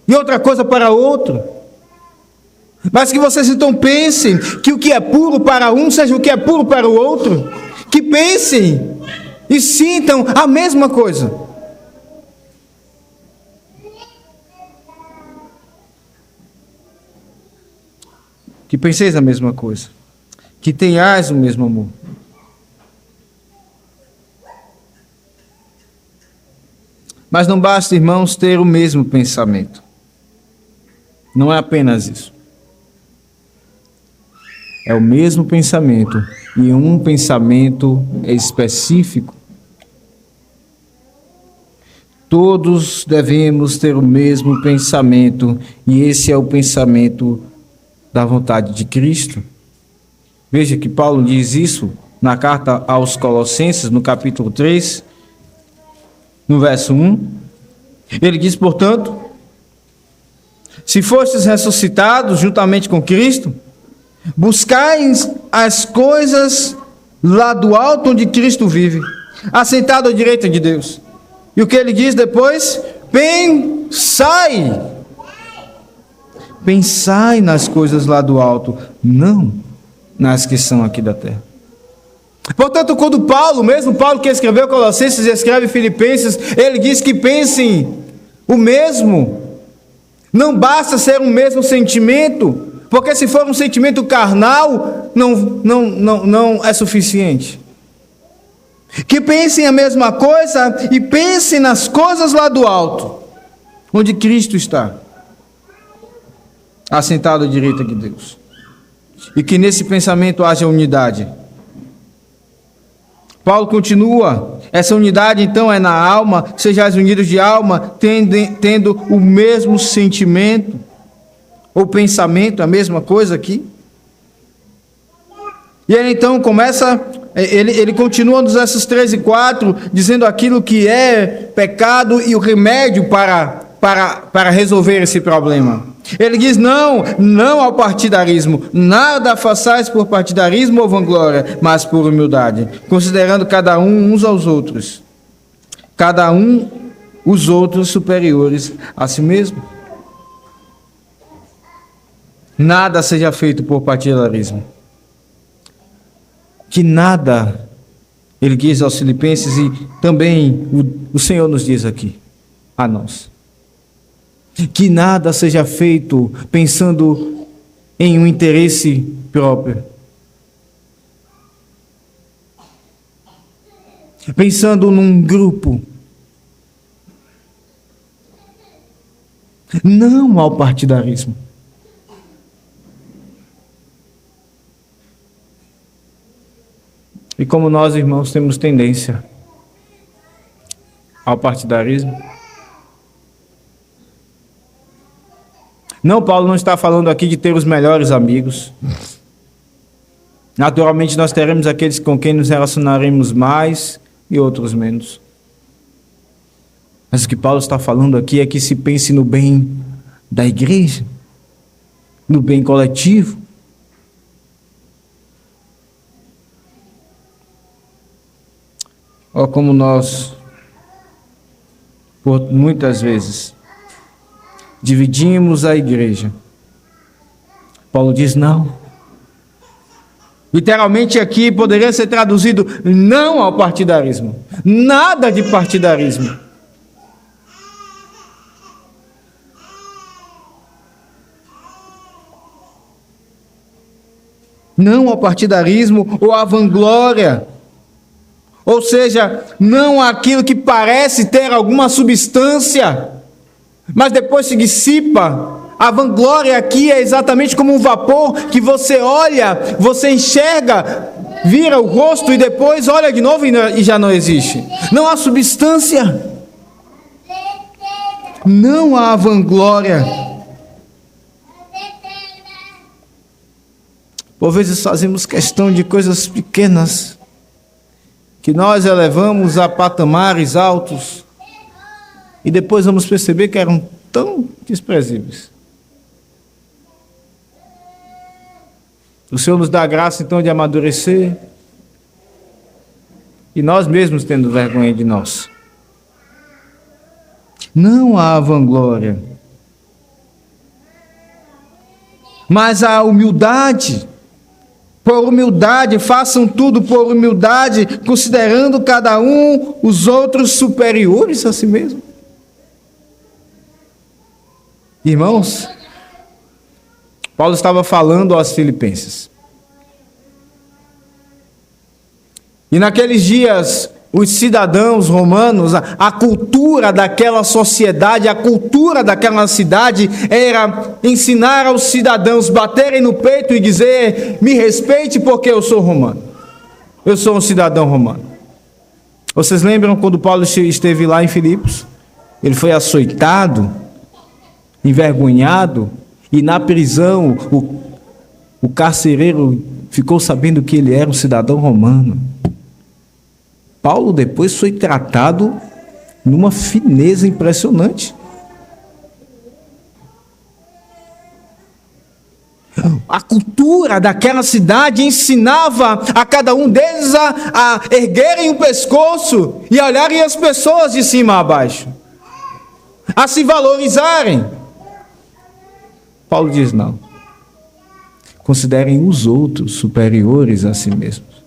e outra coisa para outro, mas que vocês então pensem que o que é puro para um seja o que é puro para o outro, que pensem e sintam a mesma coisa. Que penseis a mesma coisa. Que tenhais o mesmo amor. Mas não basta, irmãos, ter o mesmo pensamento. Não é apenas isso. É o mesmo pensamento e um pensamento específico. Todos devemos ter o mesmo pensamento, e esse é o pensamento da vontade de Cristo. Veja que Paulo diz isso na carta aos Colossenses, no capítulo 3, no verso 1. Ele diz, portanto, se fostes ressuscitados juntamente com Cristo, buscai as coisas lá do alto onde Cristo vive, assentado à direita de Deus. E o que ele diz depois? Pensai. Pensai nas coisas lá do alto, não nas que são aqui da terra. Portanto, quando Paulo, mesmo Paulo que escreveu Colossenses e escreve Filipenses, ele diz que pensem o mesmo. Não basta ser um mesmo sentimento, porque se for um sentimento carnal, não é suficiente. que pensem a mesma coisa e pensem nas coisas lá do alto, onde Cristo está, assentado à direita de Deus. E que nesse pensamento haja unidade. Paulo continua, essa unidade então é na alma, sejais unidos de alma, tendo o mesmo sentimento, ou pensamento, a mesma coisa aqui. E ele então começa, ele continua nos versos 3 e 4, dizendo aquilo que é pecado e o remédio para resolver esse problema. Ele diz não ao partidarismo, nada façais por partidarismo ou vanglória, mas por humildade, considerando cada um uns aos outros, cada um os outros superiores a si mesmo. Nada seja feito por partidarismo. Que nada, ele diz aos filipenses e também o Senhor nos diz aqui, a nós. Que nada seja feito pensando em um interesse próprio. Pensando num grupo. Não ao partidarismo. E como nós, irmãos, temos tendência ao partidarismo. Não, Paulo não está falando aqui de ter os melhores amigos. Naturalmente nós teremos aqueles com quem nos relacionaremos mais e outros menos. Mas o que Paulo está falando aqui é que se pense no bem da igreja, no bem coletivo. Ó, como nós, por muitas vezes, dividimos a igreja. Paulo diz não. Literalmente aqui poderia ser traduzido não ao partidarismo. Nada de partidarismo. Não ao partidarismo ou à vanglória. Ou seja, não aquilo que parece ter alguma substância, mas depois se dissipa. A vanglória aqui é exatamente como um vapor que você olha, você enxerga, vira o rosto e depois olha de novo e já não existe. Não há substância. Não há vanglória. Por vezes fazemos questão de coisas pequenas que nós elevamos a patamares altos e depois vamos perceber que eram tão desprezíveis. O Senhor nos dá a graça então de amadurecer e nós mesmos tendo vergonha de nós. Não há vanglória, mas a humildade. Por humildade, façam tudo por humildade, considerando cada um os outros superiores a si mesmo. Irmãos, Paulo estava falando aos filipenses. E naqueles dias, os cidadãos romanos, a cultura daquela sociedade, a cultura daquela cidade era ensinar aos cidadãos baterem no peito e dizer: me respeite porque eu sou romano. Eu sou um cidadão romano. Vocês lembram quando Paulo esteve lá em Filipos? Ele foi açoitado, envergonhado, e na prisão o carcereiro ficou sabendo que ele era um cidadão romano. Paulo depois foi tratado numa fineza impressionante. A cultura daquela cidade ensinava a cada um deles a erguerem o pescoço e a olharem as pessoas de cima a baixo, a se valorizarem. Paulo diz não. Considerem os outros superiores a si mesmos.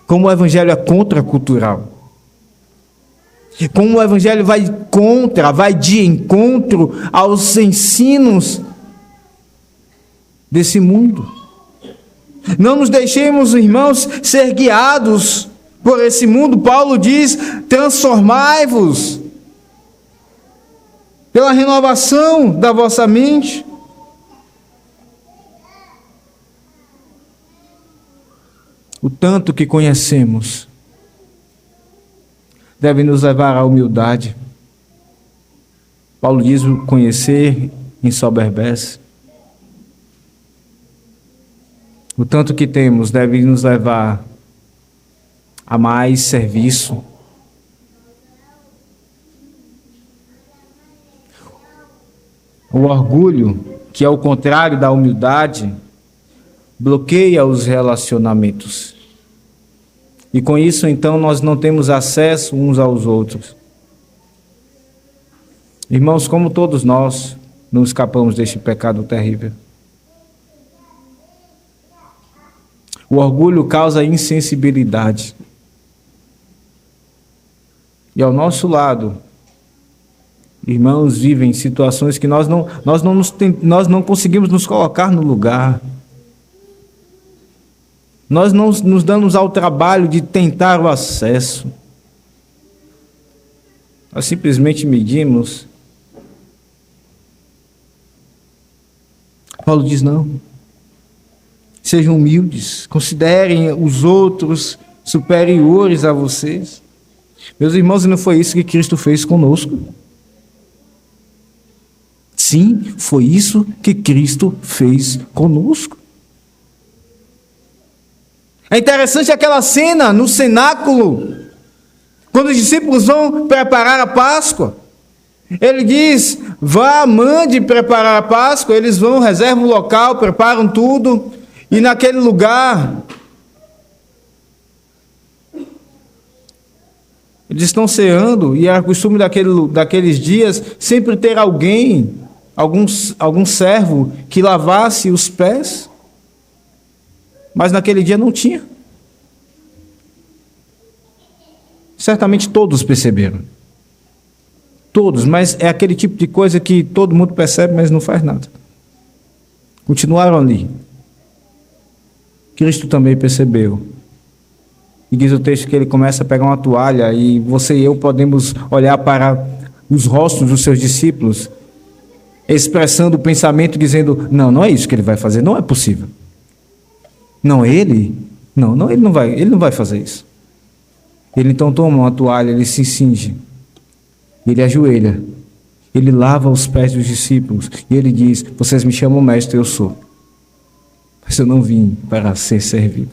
Como o evangelho é contracultural. Como o evangelho vai de encontro aos ensinos desse mundo. Não nos deixemos, irmãos, ser guiados por esse mundo. Paulo diz: transformai-vos pela renovação da vossa mente. O tanto que conhecemos deve nos levar à humildade. Paulo diz: o conhecer ensoberbece. O tanto que temos deve nos levar a mais serviço. O orgulho, que é o contrário da humildade, bloqueia os relacionamentos. E com isso, então, nós não temos acesso uns aos outros. Irmãos, como todos nós, não escapamos deste pecado terrível. O orgulho causa insensibilidade. E ao nosso lado, irmãos vivem situações que nós não conseguimos nos colocar no lugar. Nós não nos damos ao trabalho de tentar o acesso. Nós simplesmente medimos. Paulo diz: não. Sejam humildes, considerem os outros superiores a vocês. Meus irmãos, e não foi isso que Cristo fez conosco? Sim, foi isso que Cristo fez conosco. É interessante aquela cena no cenáculo, quando os discípulos vão preparar a Páscoa. Ele diz: vá, mande preparar a Páscoa. Eles vão, reservam o local, preparam tudo. E naquele lugar, eles estão ceando, e era costume daqueles dias sempre ter alguém, algum servo que lavasse os pés. Mas naquele dia não tinha. Certamente todos perceberam. Todos, mas é aquele tipo de coisa que todo mundo percebe, mas não faz nada. Continuaram ali. Cristo também percebeu. E diz o texto que ele começa a pegar uma toalha, e você e eu podemos olhar para os rostos dos seus discípulos, expressando o pensamento, dizendo: não é isso que ele vai fazer, não é possível. Não, ele não vai fazer isso. Ele então toma uma toalha, ele se cinge, ele ajoelha, ele lava os pés dos discípulos, e ele diz: vocês me chamam mestre, eu sou. Mas eu não vim para ser servido.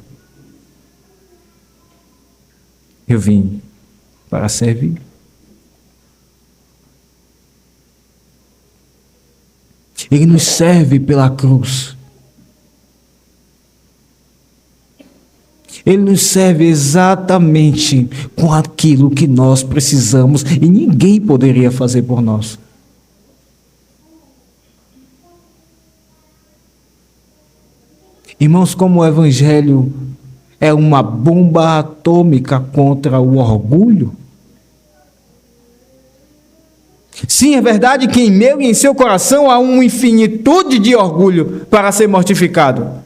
Eu vim para servir. Ele nos serve pela cruz. Ele nos serve exatamente com aquilo que nós precisamos e ninguém poderia fazer por nós. Irmãos, como o Evangelho é uma bomba atômica contra o orgulho. Sim, é verdade que em meu e em seu coração há uma infinitude de orgulho para ser mortificado.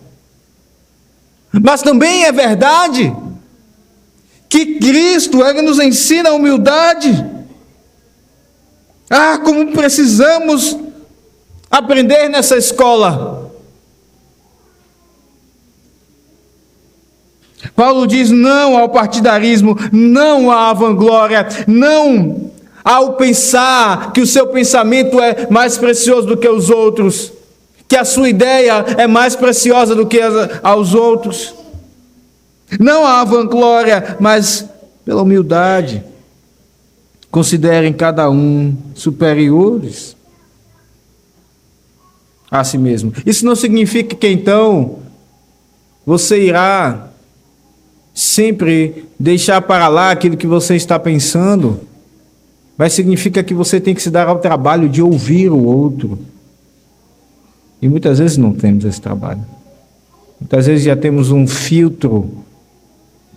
Mas também é verdade que Cristo, Ele nos ensina a humildade. Como precisamos aprender nessa escola. Paulo diz não ao partidarismo, não à vanglória, não ao pensar que o seu pensamento é mais precioso do que os outros, que a sua ideia é mais preciosa do que aos outros. Não à vanglória, mas pela humildade. Considerem cada um superiores a si mesmo. Isso não significa que então você irá sempre deixar para lá aquilo que você está pensando, mas significa que você tem que se dar ao trabalho de ouvir o outro. E muitas vezes não temos esse trabalho. Muitas vezes já temos um filtro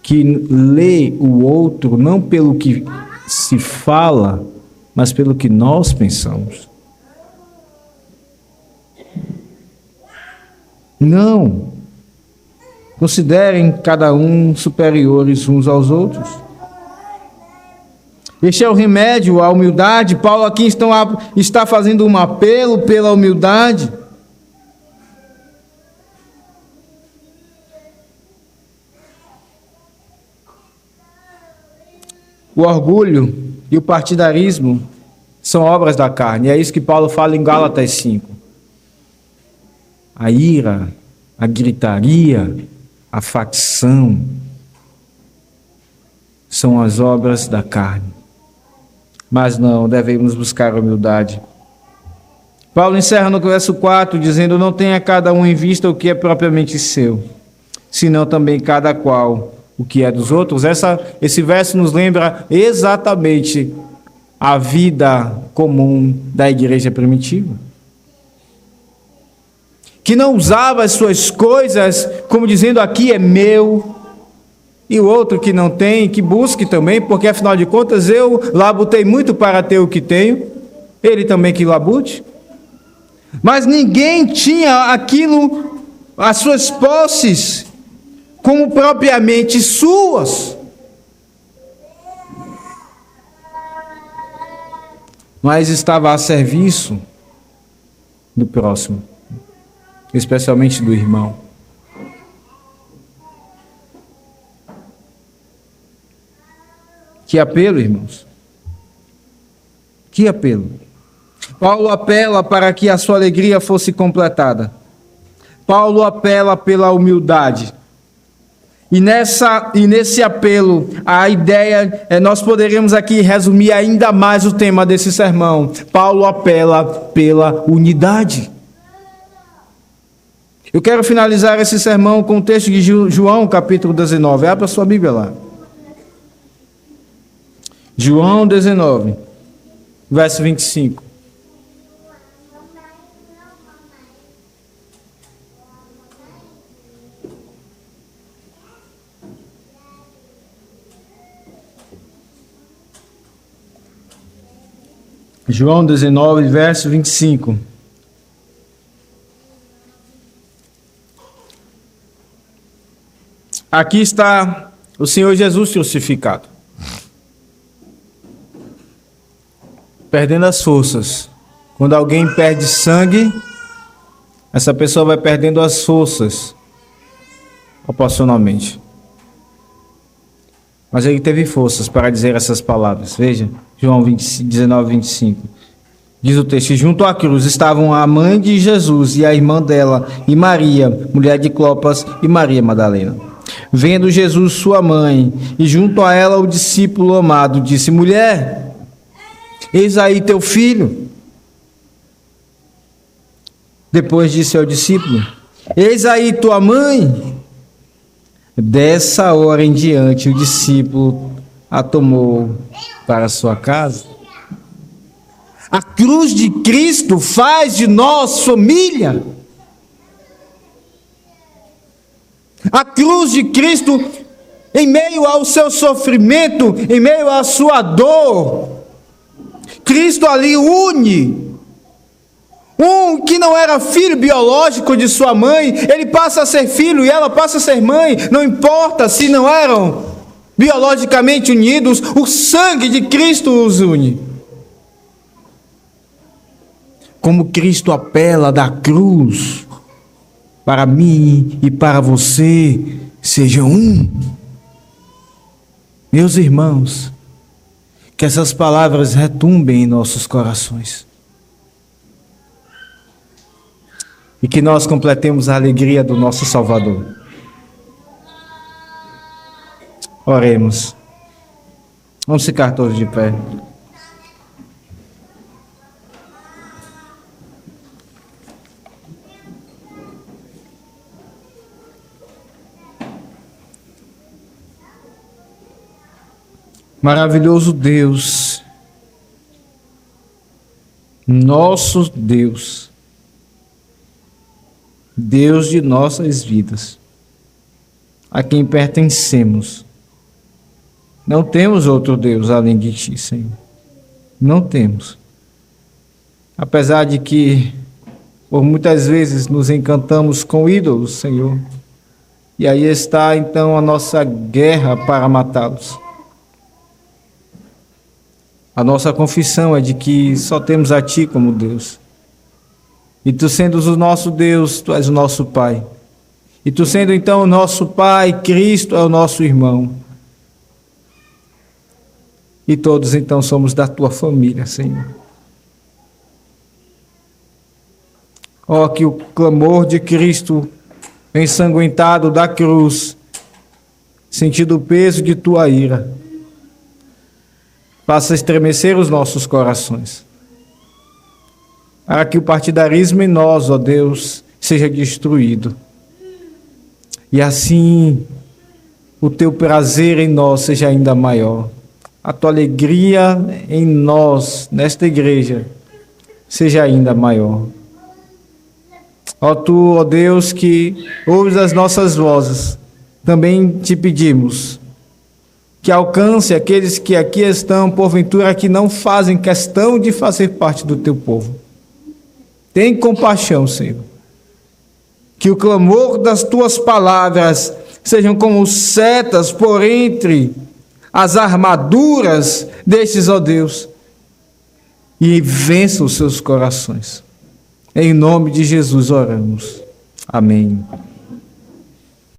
que lê o outro não pelo que se fala, mas pelo que nós pensamos. Considerem cada um superiores uns aos outros. Este é o remédio à humildade. Paulo aqui está fazendo um apelo pela humildade. O orgulho e o partidarismo são obras da carne. É isso que Paulo fala em Gálatas 5. A ira, a gritaria, a facção são as obras da carne. Mas não, devemos buscar a humildade. Paulo encerra no verso 4 dizendo: não tenha cada um em vista o que é propriamente seu, senão também cada qual o que é dos outros. Esse verso nos lembra exatamente a vida comum da igreja primitiva, que não usava as suas coisas como dizendo: aqui é meu, e o outro que não tem, que busque também, porque afinal de contas eu labutei muito para ter o que tenho, ele também que labute. Mas ninguém tinha aquilo, as suas posses, como propriamente suas. Mas estava a serviço do próximo, especialmente do irmão. Que apelo, irmãos. Que apelo. Paulo apela para que a sua alegria fosse completada. Paulo apela pela humildade. E nesse apelo, a ideia, nós poderíamos aqui resumir ainda mais o tema desse sermão. Paulo apela pela unidade. Eu quero finalizar esse sermão com o texto de João, capítulo 19. Abra sua Bíblia lá. João 19, verso 25. João 19, verso 25. Aqui está o Senhor Jesus crucificado, perdendo as forças. Quando alguém perde sangue, essa pessoa vai perdendo as forças proporcionalmente. Mas ele teve forças para dizer essas palavras. Veja, João 19, 25. Diz o texto: junto à cruz estavam a mãe de Jesus e a irmã dela, e Maria, mulher de Clopas, e Maria Madalena. Vendo Jesus sua mãe, e junto a ela o discípulo amado, disse: mulher, eis aí teu filho. Depois disse ao discípulo: eis aí tua mãe. Dessa hora em diante, o discípulo a tomou para sua casa. A cruz de Cristo faz de nós família. A cruz de Cristo, em meio ao seu sofrimento, em meio à sua dor, Cristo ali une um que não era filho biológico de sua mãe, ele passa a ser filho e ela passa a ser mãe, não importa se não eram biologicamente unidos, o sangue de Cristo os une. Como Cristo apela da cruz, para mim e para você, sejam um. Meus irmãos, que essas palavras retumbem em nossos corações. E que nós completemos a alegria do nosso Salvador. Oremos. Vamos ficar todos de pé. Maravilhoso Deus, nosso Deus, Deus de nossas vidas, a quem pertencemos. Não temos outro Deus além de Ti, Senhor. Não temos. Apesar de que, por muitas vezes, nos encantamos com ídolos, Senhor, E aí está então a nossa guerra para matá-los. A nossa confissão é de que só temos a Ti como Deus. E Tu sendo o nosso Deus, Tu és o nosso Pai. E Tu sendo então o nosso Pai, Cristo é o nosso irmão. E todos então somos da Tua família, Senhor. Ó, que o clamor de Cristo ensanguentado da cruz, sentindo o peso de Tua ira, faça estremecer os nossos corações. Para que o partidarismo em nós, ó Deus, seja destruído. E assim o Teu prazer em nós seja ainda maior. A Tua alegria em nós, nesta igreja, seja ainda maior. Ó Tu, ó Deus, que ouves as nossas vozes, também Te pedimos que alcance aqueles que aqui estão, porventura, que não fazem questão de fazer parte do Teu povo. Tem compaixão, Senhor. Que o clamor das Tuas palavras sejam como setas por entre as armaduras destes, ó Deus, e vença os seus corações. Em nome de Jesus oramos. Amém.